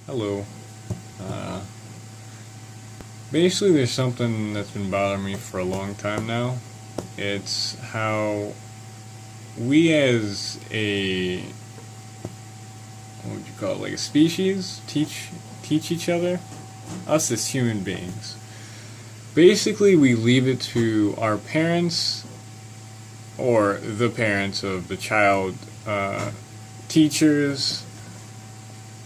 Hello. Uh, Basically, there's something that's been bothering me for a long time now. It's how we as a, what would you call it, like a species, teach each other, us as human beings. Basically, we leave it to our parents or the parents of the child, teachers,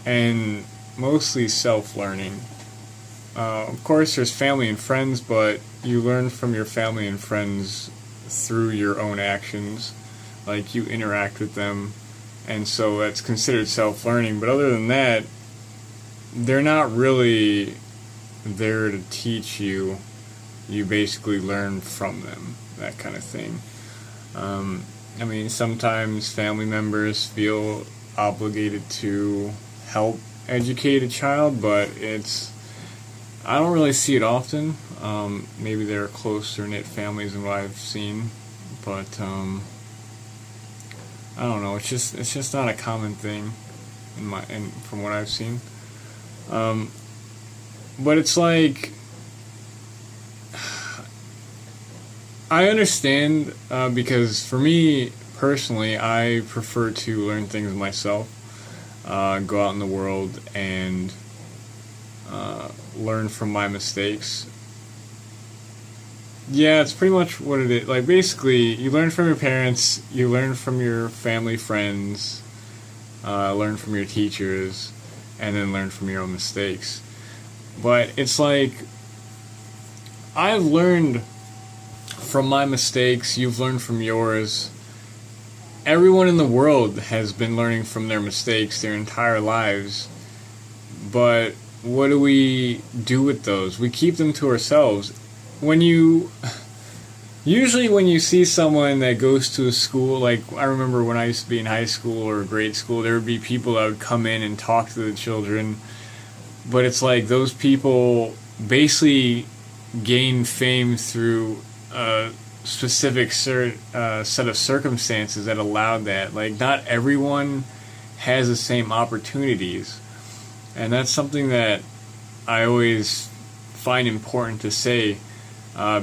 and mostly self-learning. Of course, there's family and friends, but you learn from your family and friends through your own actions. Like, you interact with them, and so that's considered self-learning. But other than that, they're not really there to teach you. You basically learn from them, that kind of thing. I mean, sometimes family members feel obligated to help educate a child, but I don't really see it often. Maybe there are closer knit families than what I've seen, but I don't know. It's just not a common thing from what I've seen. But it's like, I understand, because for me personally, I prefer to learn things myself, go out in the world and learn from my mistakes. Yeah, it's pretty much what it is. Like, basically, you learn from your parents, you learn from your family, friends, learn from your teachers, and then learn from your own mistakes. But it's like, I've learned from my mistakes, you've learned from yours. Everyone in the world has been learning from their mistakes their entire lives. But what do we do with those? We keep them to ourselves. Usually when you see someone that goes to a school, like I remember when I used to be in high school or grade school, there would be people that would come in and talk to the children. But it's like those people basically gain fame through a specific set of circumstances that allowed that. Like, not everyone has the same opportunities. And that's something that I always find important to say,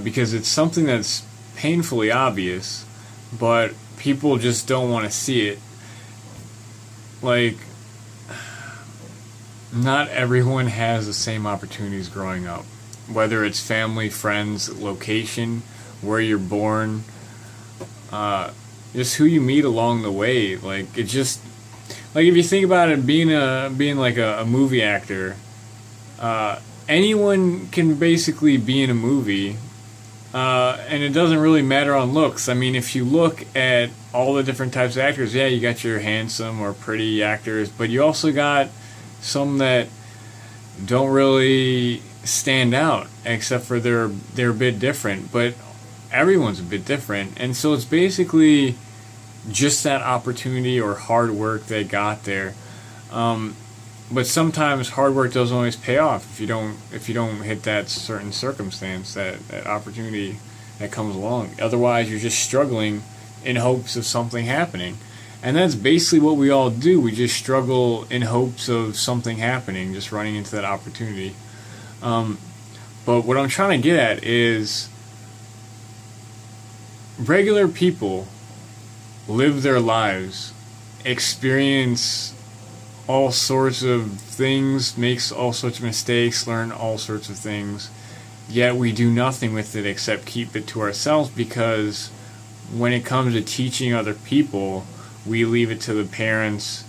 because it's something that's painfully obvious, but people just don't want to see it. Like, not everyone has the same opportunities growing up. Whether it's family, friends, location, where you're born, just who you meet along the way. Like, it just, like, if you think about it, being like a movie actor, anyone can basically be in a movie, and it doesn't really matter on looks. I mean, if you look at all the different types of actors, yeah, you got your handsome or pretty actors, but you also got some that don't really stand out, except for they're a bit different. But everyone's a bit different, and so it's basically just that opportunity or hard work they got there. But sometimes hard work doesn't always pay off if you don't hit that certain circumstance, that opportunity that comes along. Otherwise, you're just struggling in hopes of something happening. And that's basically what we all do. We just struggle in hopes of something happening, just running into that opportunity. But what I'm trying to get at is, regular people live their lives, experience all sorts of things, makes all sorts of mistakes, learn all sorts of things, yet we do nothing with it except keep it to ourselves, because when it comes to teaching other people, we leave it to the parents,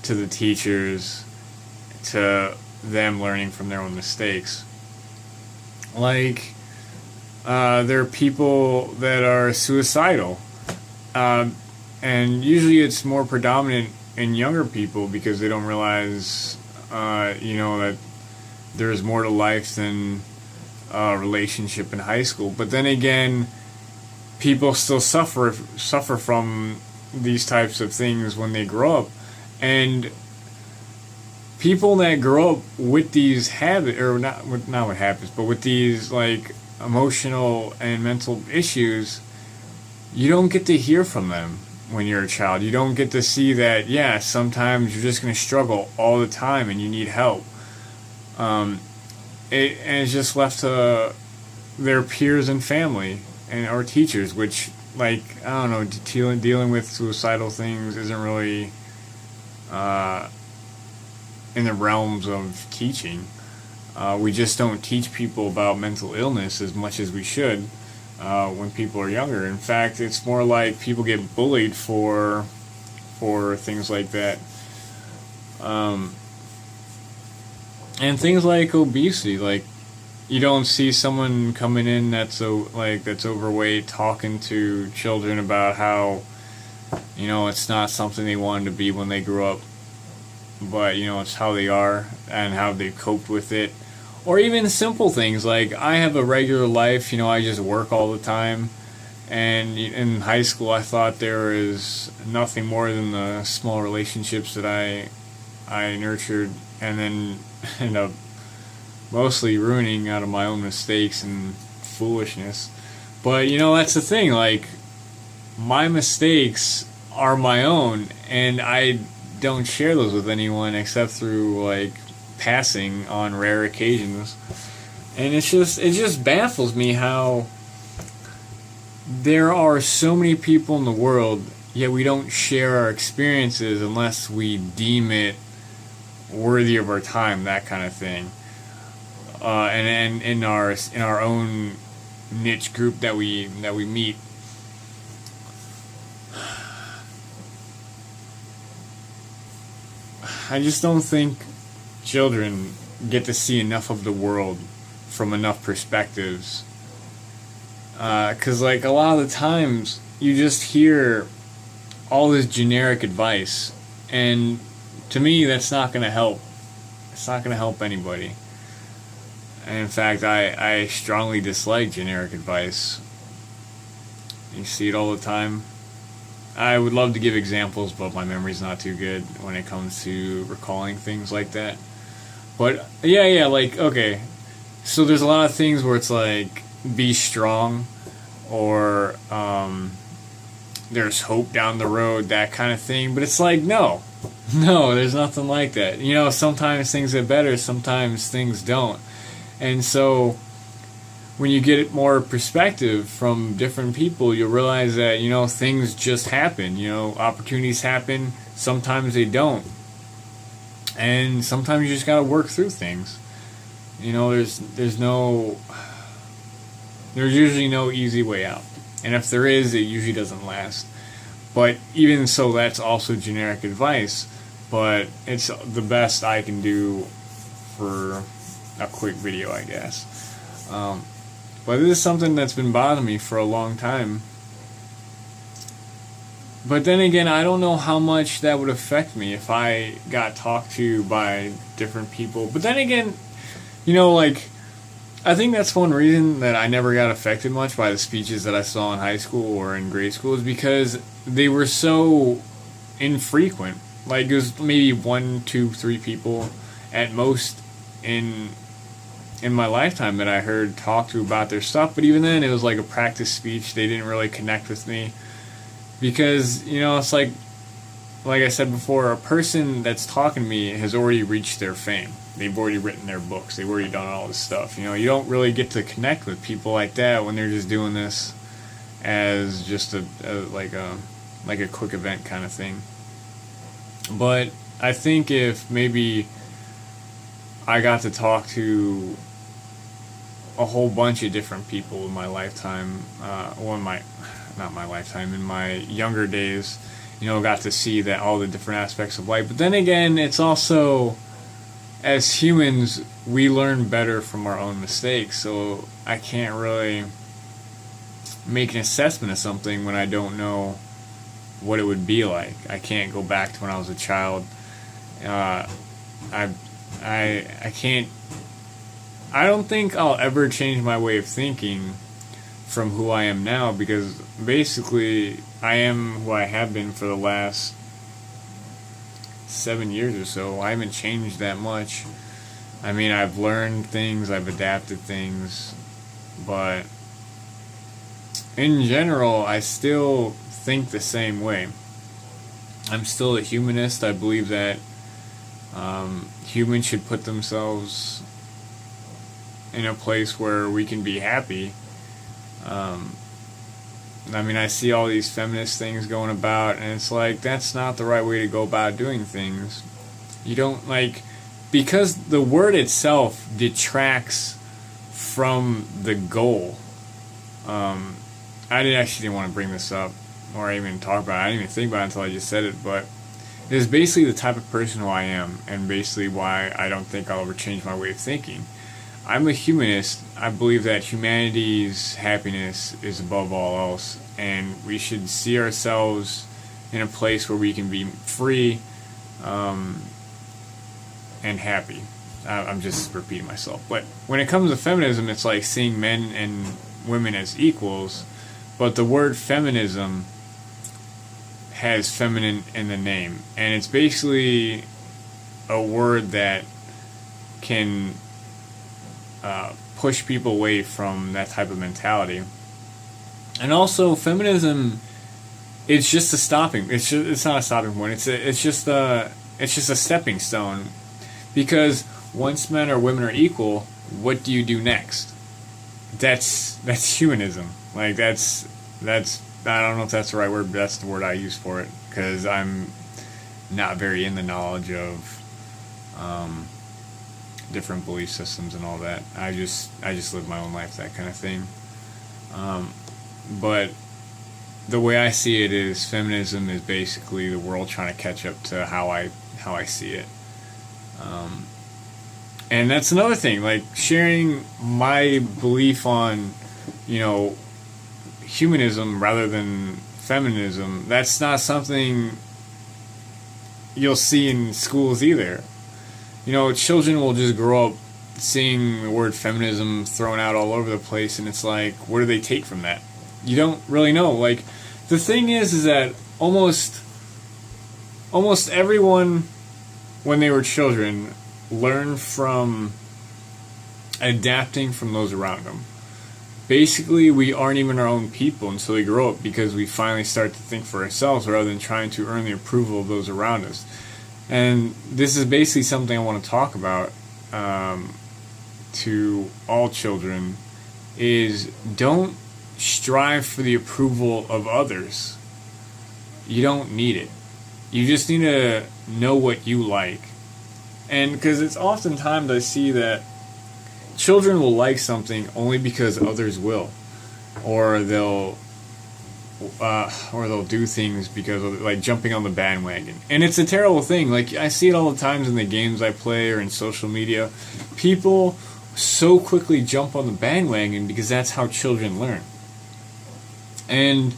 to the teachers, to them learning from their own mistakes. Like, there are people that are suicidal, and usually it's more predominant in younger people because they don't realize, that there's more to life than a relationship in high school. But then again, people still suffer from these types of things when they grow up, and people that grow up with these habits, or not with habits, but with these, like, emotional and mental issues, you don't get to hear from them. when you're a child. You don't get to see that, yeah, sometimes you're just going to struggle all the time and you need help. And it's just left to their peers and family and or teachers, which, like, I don't know, dealing with suicidal things isn't really in the realms of teaching. We just don't teach people about mental illness as much as we should when people are younger. In fact, it's more like people get bullied for things like that. And things like obesity, like you don't see someone coming in that's overweight talking to children about how, it's not something they wanted to be when they grew up, but it's how they are and how they've coped with it. Or even simple things like, I have a regular life, I just work all the time. And in high school, I thought there was nothing more than the small relationships that I nurtured, and then end up mostly ruining out of my own mistakes and foolishness. But that's the thing, like, my mistakes are my own, and I don't share those with anyone except through, like, passing on rare occasions. And it just baffles me how there are so many people in the world, yet we don't share our experiences unless we deem it worthy of our time, that kind of thing. And in our own niche group that we meet. I just don't think children get to see enough of the world from enough perspectives. 'Cause like a lot of the times you just hear all this generic advice, and to me that's not going to help. It's not going to help anybody. And in fact, I strongly dislike generic advice. You see it all the time. I would love to give examples, but my memory's not too good when it comes to recalling things like that. But yeah, like, okay, so there's a lot of things where it's like, be strong, or there's hope down the road, that kind of thing. But it's like, no, there's nothing like that. Sometimes things get better, sometimes things don't. And so when you get more perspective from different people, you'll realize that, things just happen. Opportunities happen, sometimes they don't. And sometimes you just gotta work through things. There's usually no easy way out. And if there is, it usually doesn't last. But even so, that's also generic advice. But it's the best I can do for a quick video, I guess. But this is something that's been bothering me for a long time. But then again, I don't know how much that would affect me if I got talked to by different people. But then again, I think that's one reason that I never got affected much by the speeches that I saw in high school or in grade school, is because they were so infrequent. Like, it was maybe 1, 2, 3 people at most in my lifetime that I heard talk to about their stuff. But even then, it was like a practice speech. They didn't really connect with me. Because, it's like I said before, a person that's talking to me has already reached their fame. They've already written their books. They've already done all this stuff. You don't really get to connect with people like that when they're just doing this as just a quick event kind of thing. But I think if maybe I got to talk to a whole bunch of different people in my lifetime, in my younger days, got to see that all the different aspects of life. But then again, it's also, as humans, we learn better from our own mistakes. So I can't really make an assessment of something when I don't know what it would be like. I can't go back to when I was a child. I can't. I don't think I'll ever change my way of thinking from who I am now, because basically I am who I have been for the last 7 years or so. I haven't changed that much. I mean, I've learned things, I've adapted things, but in general, I still think the same way. I'm still a humanist. I believe that humans should put themselves in a place where we can be happy. Um, I mean, I see all these feminist things going about, and it's like, that's not the right way to go about doing things. You don't, like, because the word itself detracts from the goal. I didn't want to bring this up or even talk about it. I didn't even think about it until I just said it, but it is basically the type of person who I am, and basically why I don't think I'll ever change my way of thinking. I'm a humanist. I believe that humanity's happiness is above all else, and we should see ourselves in a place where we can be free and happy. I'm just repeating myself. But when it comes to feminism, it's like seeing men and women as equals, but the word feminism has feminine in the name, and it's basically a word that can push people away from that type of mentality. And also, feminism, it's just a stopping. It's not a stopping point. It's just a stepping stone, because once men or women are equal, what do you do next? That's humanism. Like that's I don't know if that's the right word, but that's the word I use for it, because I'm not very in the knowledge of different belief systems and all that. I just live my own life, that kind of thing. But the way I see it is, feminism is basically the world trying to catch up to how I see it. And that's another thing, like sharing my belief on, humanism rather than feminism. That's not something you'll see in schools either. Children will just grow up seeing the word feminism thrown out all over the place, and it's like, what do they take from that? You don't really know. Like, the thing is that almost everyone, when they were children, learned from adapting from those around them. Basically, we aren't even our own people until we grow up, because we finally start to think for ourselves rather than trying to earn the approval of those around us. And this is basically something I want to talk about to all children, is don't strive for the approval of others. You don't need it. You just need to know what you like. And because it's oftentimes I see that children will like something only because others will, or they'll do things because of, like, jumping on the bandwagon. And it's a terrible thing. Like, I see it all the times in the games I play or in social media. People so quickly jump on the bandwagon because that's how children learn. And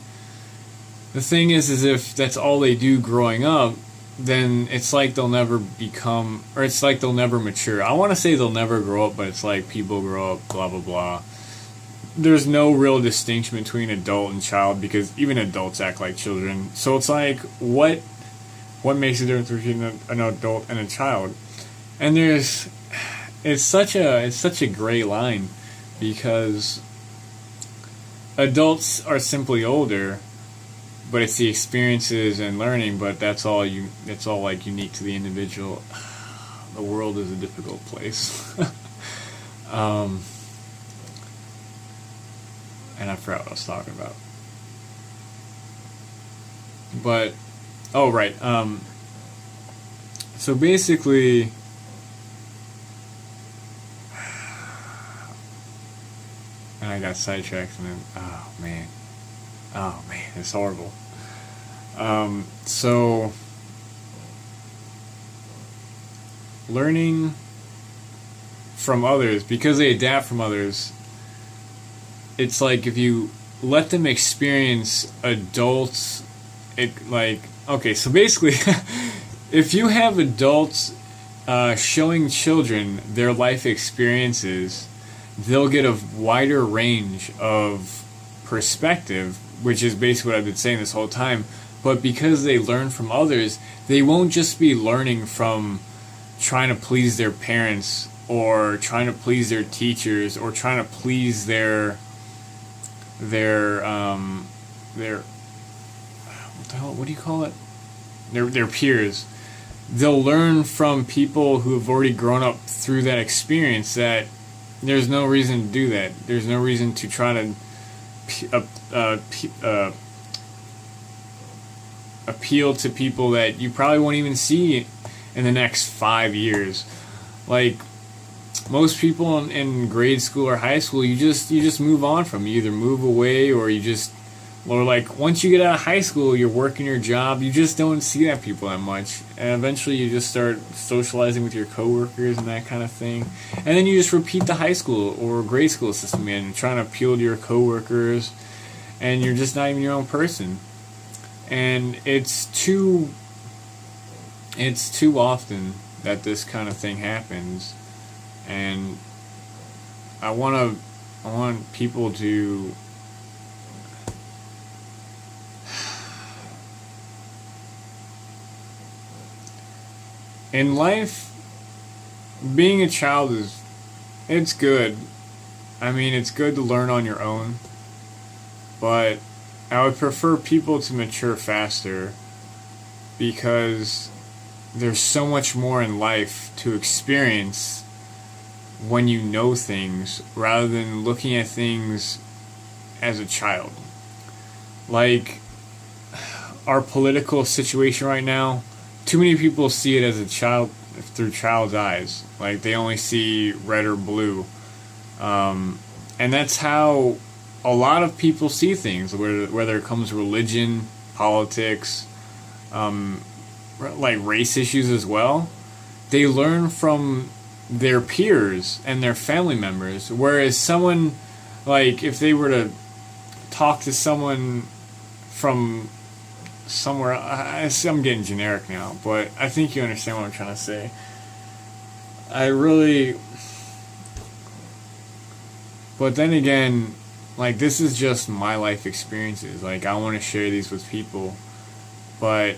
the thing is if that's all they do growing up, then it's like they'll never become, or it's like they'll never mature. I want to say they'll never grow up, but it's like people grow up, blah, blah, blah. There's no real distinction between adult and child, because even adults act like children. So it's like, what makes a difference between an adult and a child? And it's such a gray line, because adults are simply older, but it's the experiences and learning, but that's all like unique to the individual. The world is a difficult place. And I forgot what I was talking about. But, oh right, so basically, and I got sidetracked, and then, oh man, it's horrible. So, learning from others, because they adapt from others, it's like if you let them experience adults, okay, so basically, if you have adults showing children their life experiences, they'll get a wider range of perspective, which is basically what I've been saying this whole time. But because they learn from others, they won't just be learning from trying to please their parents, or trying to please their teachers, or trying to please their what the hell, what do you call it? their peers, they'll learn from people who have already grown up through that experience that there's no reason to do that. There's no reason to try to appeal to people that you probably won't even see in the next 5 years. Like, most people in grade school or high school, you just move on from. You either move away or or like once you get out of high school, you're working your job. You just don't see that people that much, and eventually you just start socializing with your coworkers and that kind of thing. And then you just repeat the high school or grade school system again, trying to appeal to your coworkers, and you're just not even your own person. And it's too often that this kind of thing happens. And I want people to in life, being a child it's good. I mean, it's good to learn on your own, but I would prefer people to mature faster, because there's so much more in life to experience when you know things, rather than looking at things as a child. Like, our political situation right now, too many people see it as a child, through child's eyes. Like, they only see red or blue. And that's how a lot of people see things, whether it comes to religion, politics, like race issues as well. They learn from their peers and their family members, whereas someone, like, if they were to talk to someone from somewhere, I'm getting generic now, but I think you understand what I'm trying to say. But then again, like, this is just my life experiences. Like, I want to share these with people, but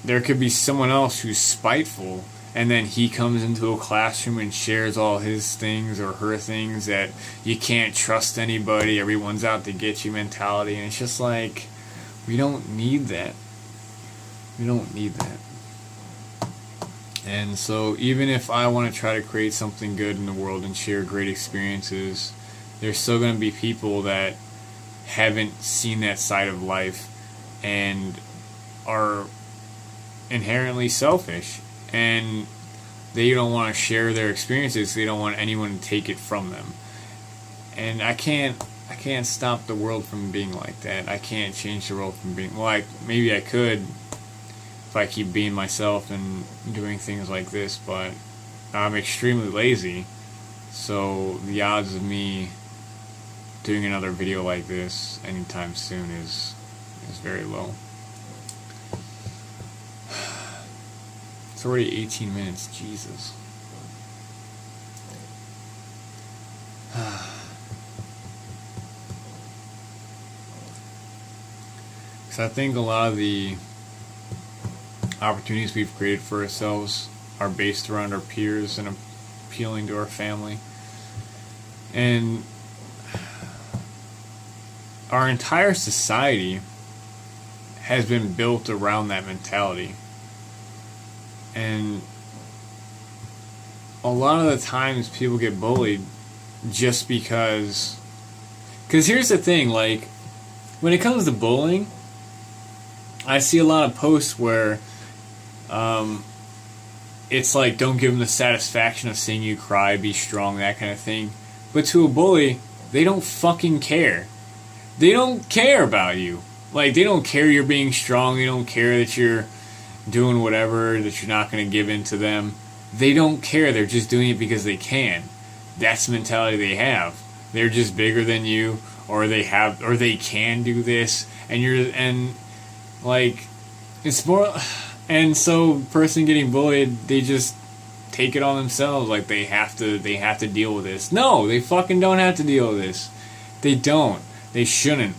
there could be someone else who's spiteful, and then he comes into a classroom and shares all his things or her things, that you can't trust anybody, everyone's out to get you mentality. And it's just like, we don't need that. We don't need that. And so even if I want to try to create something good in the world and share great experiences, there's still going to be people that haven't seen that side of life and are inherently selfish, and they don't want to share their experiences. They don't want anyone to take it from them. And I can't stop the world from being like that. I can't change the world from being, well, maybe I could if I keep being myself and doing things like this, but I'm extremely lazy, so the odds of me doing another video like this anytime soon is very low. It's already 18 minutes, Jesus. Because I think a lot of the opportunities we've created for ourselves are based around our peers and appealing to our family. And our entire society has been built around that mentality. And a lot of the times people get bullied just because here's the thing, like, when it comes to bullying, I see a lot of posts where it's like, don't give them the satisfaction of seeing you cry, be strong, that kind of thing. But to a bully, they don't fucking care. They don't care about you. Like, they don't care you're being strong. They don't care that you're doing whatever, that you're not going to give in to them. They don't care. They're just doing it because they can. That's the mentality they have. They're just bigger than you, or they can do this, and like, it's more. And so, person getting bullied, they just take it on themselves. Like, they have to deal with this. No, they fucking don't have to deal with this. They don't. They shouldn't.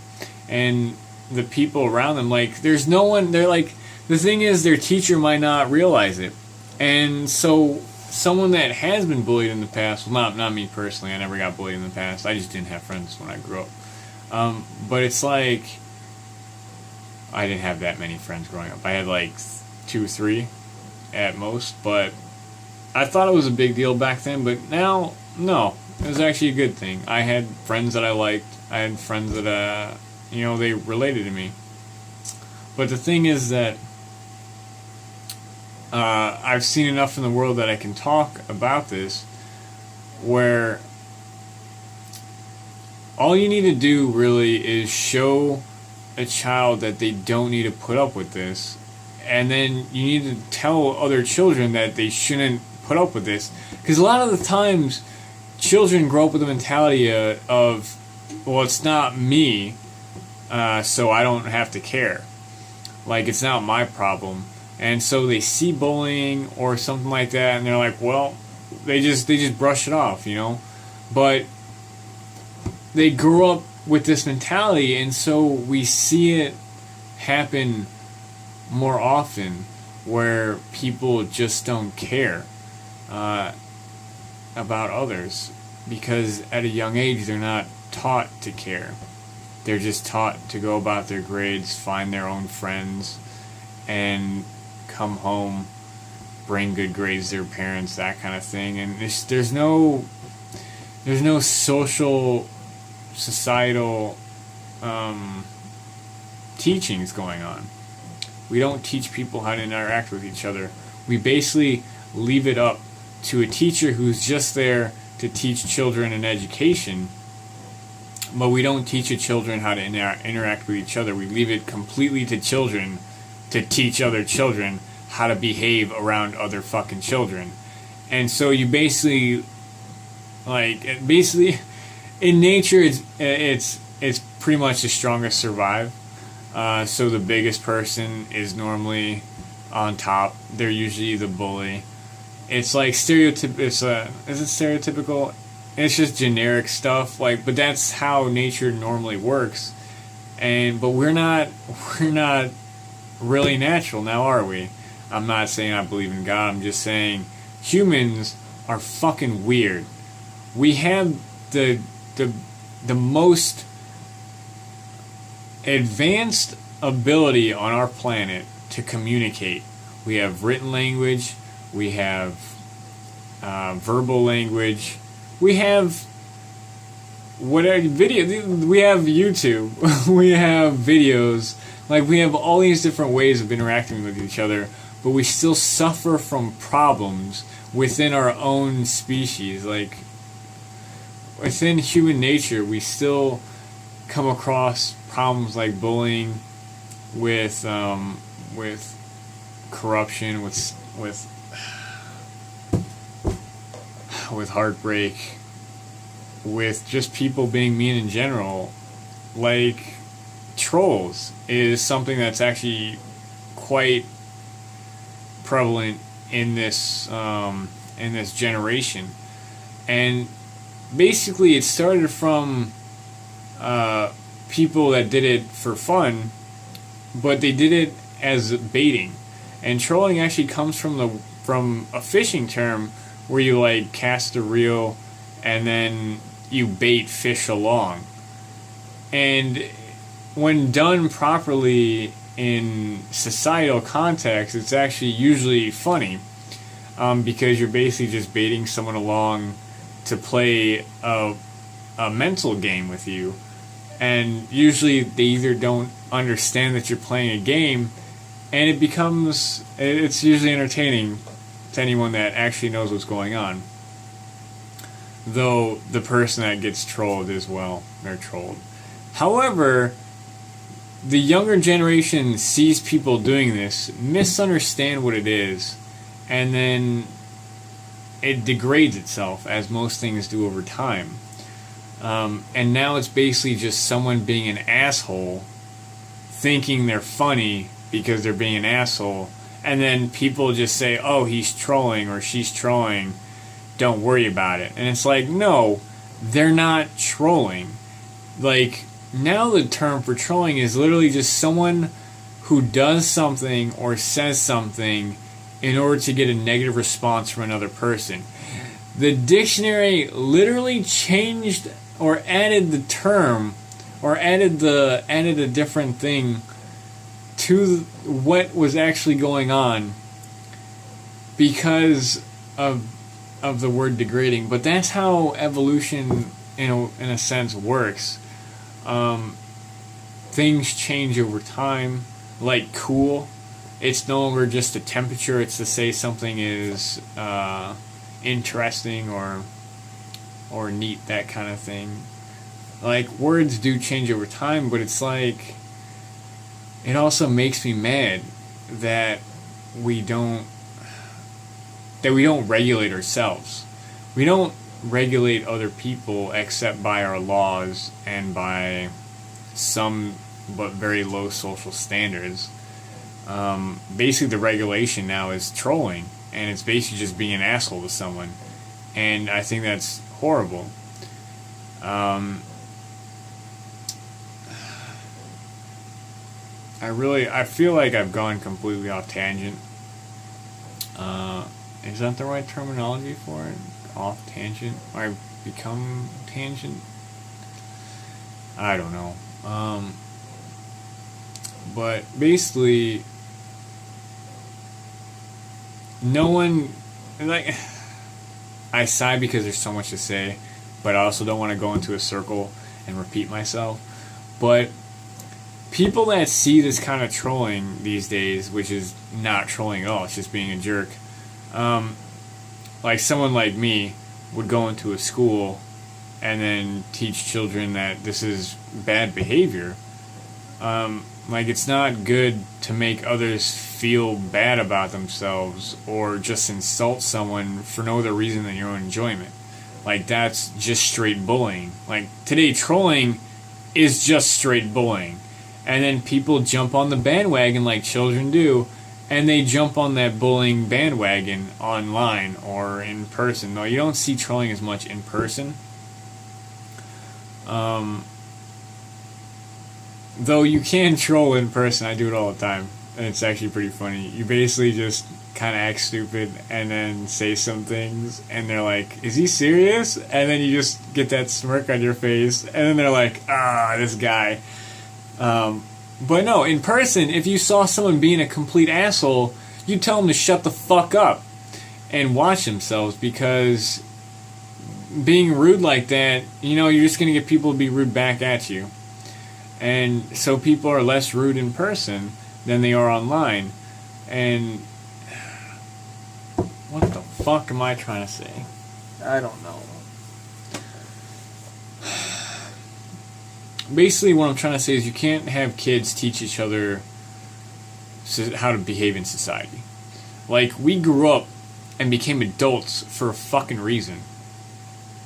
And the people around them, like, there's no one. They're like, the thing is, their teacher might not realize it. And so, someone that has been bullied in the past, well, not me personally, I never got bullied in the past. I just didn't have friends when I grew up. But it's like, I didn't have that many friends growing up. I had like 2, 3 at most. But I thought it was a big deal back then, but now, no. It was actually a good thing. I had friends that I liked. I had friends that, they related to me. But the thing is that I've seen enough in the world that I can talk about this, where all you need to do really is show a child that they don't need to put up with this, and then you need to tell other children that they shouldn't put up with this. Because a lot of the times, children grow up with the mentality of, well, it's not me, so I don't have to care. Like, it's not my problem. And so they see bullying or something like that, and they're like, well, they just brush it off, But they grew up with this mentality, and so we see it happen more often, where people just don't care about others, because at a young age they're not taught to care. They're just taught to go about their grades, find their own friends, and come home, bring good grades to their parents, that kind of thing. And there's no social, societal teachings going on. We don't teach people how to interact with each other. We basically leave it up to a teacher who's just there to teach children an education, but we don't teach the children how to interact with each other. We leave it completely to children to teach other children how to behave around other fucking children. And so you basically, in nature, it's pretty much the strongest survive. So the biggest person is normally on top. They're usually the bully. It's like is it stereotypical? It's just generic stuff. But that's how nature normally works. But we're not really natural now, are we? I'm not saying I believe in God. I'm just saying humans are fucking weird. We have the most advanced ability on our planet to communicate. We have written language, we have verbal language, we have video, we have YouTube, we have videos, we have all these different ways of interacting with each other, but we still suffer from problems within our own species. Within human nature, we still come across problems like bullying, with corruption, with heartbreak, with just people being mean in general. Trolls is something that's actually quite prevalent in this generation, and basically it started from people that did it for fun, but they did it as baiting. And trolling actually comes from a fishing term where you cast a reel and then you bait fish along. And when done properly in societal context, it's actually usually funny, because you're basically just baiting someone along to play a mental game with you. And usually they either don't understand that you're playing a game, and it's usually entertaining to anyone that actually knows what's going on. Though the person that gets trolled as well, they're trolled. However, the younger generation sees people doing this, misunderstand what it is, and then it degrades itself, as most things do over time. And now it's basically just someone being an asshole, thinking they're funny because they're being an asshole, and then people just say, oh, he's trolling or she's trolling, don't worry about it. And it's no, they're not trolling. Now the term for trolling is literally just someone who does something or says something in order to get a negative response from another person. The dictionary literally changed or added the term, or added a different thing to what was actually going on because of the word degrading. But that's how evolution, in a sense, works. Things change over time, like cool. It's no longer just a temperature. It's to say something is interesting or neat, that kind of thing. Like, words do change over time, but it's like, it also makes me mad that we don't regulate ourselves. We don't regulate other people except by our laws and by some but very low social standards. Basically, the regulation now is trolling, and it's basically just being an asshole to someone, and I think that's horrible. I feel like I've gone completely off tangent. Is that the right terminology for it? Off tangent? Or I've become tangent? I don't know. But basically, no one, like, I sigh because there's so much to say, but I also don't want to go into a circle and repeat myself. But people that see this kind of trolling these days, which is not trolling at all, it's just being a jerk, like someone like me would go into a school and then teach children that this is bad behavior. Like, it's not good to make others feel bad about themselves or just insult someone for no other reason than your own enjoyment. Like, that's just straight bullying. Like, today, trolling is just straight bullying. And then people jump on the bandwagon like children do, and they jump on that bullying bandwagon online or in person. No, you don't see trolling as much in person. Though you can troll in person. I do it all the time, and it's actually pretty funny. You basically just kind of act stupid and then say some things, and they're like, is he serious? And then you just get that smirk on your face, and then they're like, this guy. But no, in person, if you saw someone being a complete asshole, you'd tell them to shut the fuck up and watch themselves, because being rude like that, you're just going to get people to be rude back at you. And so people are less rude in person than they are online. And what the fuck am I trying to say? I don't know. Basically, what I'm trying to say is you can't have kids teach each other how to behave in society. Like, we grew up and became adults for a fucking reason.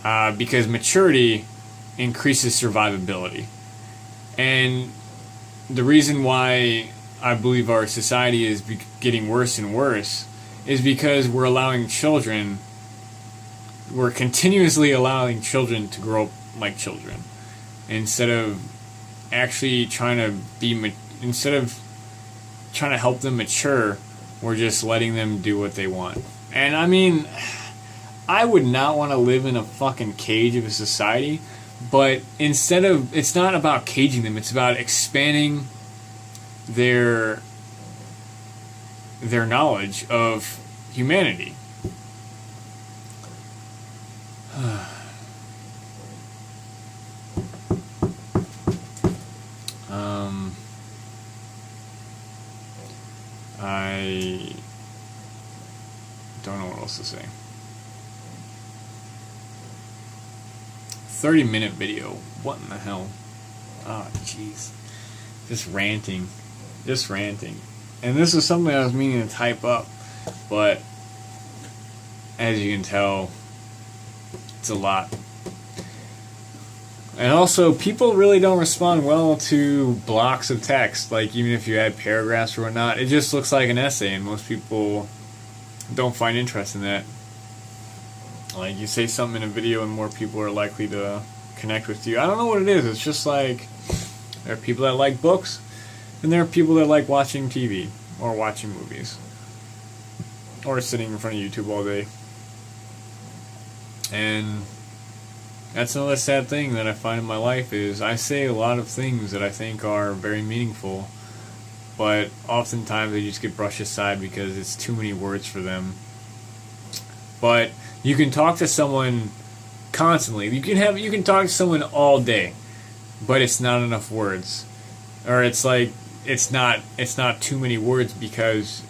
Because maturity increases survivability. And the reason why I believe our society is getting worse and worse is because we're continuously allowing children to grow up like children, instead of actually trying to help them mature. We're just letting them do what they want. And I mean, I would not want to live in a fucking cage of a society. But it's not about caging them, it's about expanding their knowledge of humanity. I don't know what else to say. 30-minute video. What in the hell? Oh, jeez. Just ranting. And this is something I was meaning to type up, but as you can tell, it's a lot. And also, people really don't respond well to blocks of text. Like, even if you add paragraphs or whatnot, it just looks like an essay, and most people don't find interest in that. Like, you say something in a video and more people are likely to connect with you. I don't know what it is. It's just like, there are people that like books, and there are people that like watching TV, or watching movies, or sitting in front of YouTube all day. And that's another sad thing that I find in my life, is I say a lot of things that I think are very meaningful, but oftentimes they just get brushed aside because it's too many words for them. But you can talk to someone constantly. You can talk to someone all day, but it's not enough words. Or it's like it's not too many words because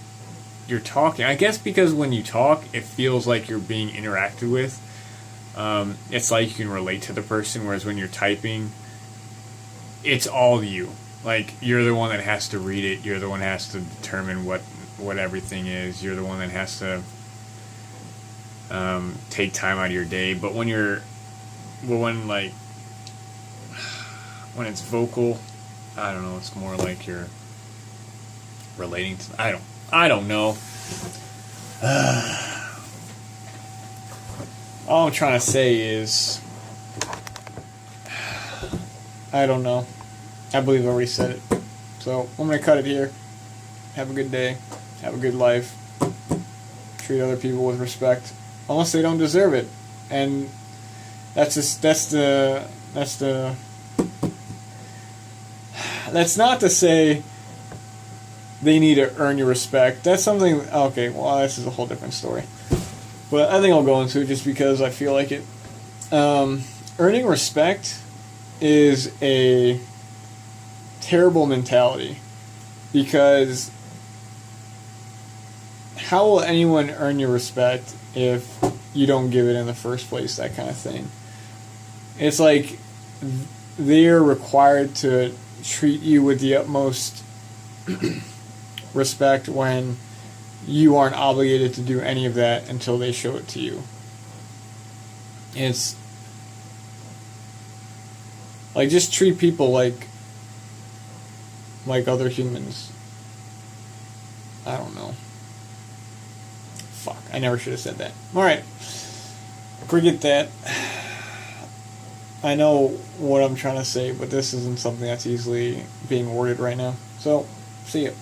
you're talking. I guess because when you talk, it feels like you're being interacted with. It's like you can relate to the person, whereas when you're typing, it's all you. Like, you're the one that has to read it. You're the one that has to determine what everything is. You're the one that has to take time out of your day. But when it's vocal, I don't know. It's more like you're relating to. I don't know. All I'm trying to say is, I don't know. I believe I already said it. So I'm going to cut it here. Have a good day. Have a good life. Treat other people with respect, unless they don't deserve it. And that's not to say they need to earn your respect. That's something. Okay, well, this is a whole different story. But I think I'll go into it just because I feel like it. Earning respect is a terrible mentality, because how will anyone earn your respect if you don't give it in the first place? That kind of thing. It's like they're required to treat you with the utmost respect when you aren't obligated to do any of that until they show it to you. It's like, just treat people like other humans. I don't know. Fuck, I never should have said that. Alright. Forget that. I know what I'm trying to say, but this isn't something that's easily being worded right now. So, see ya.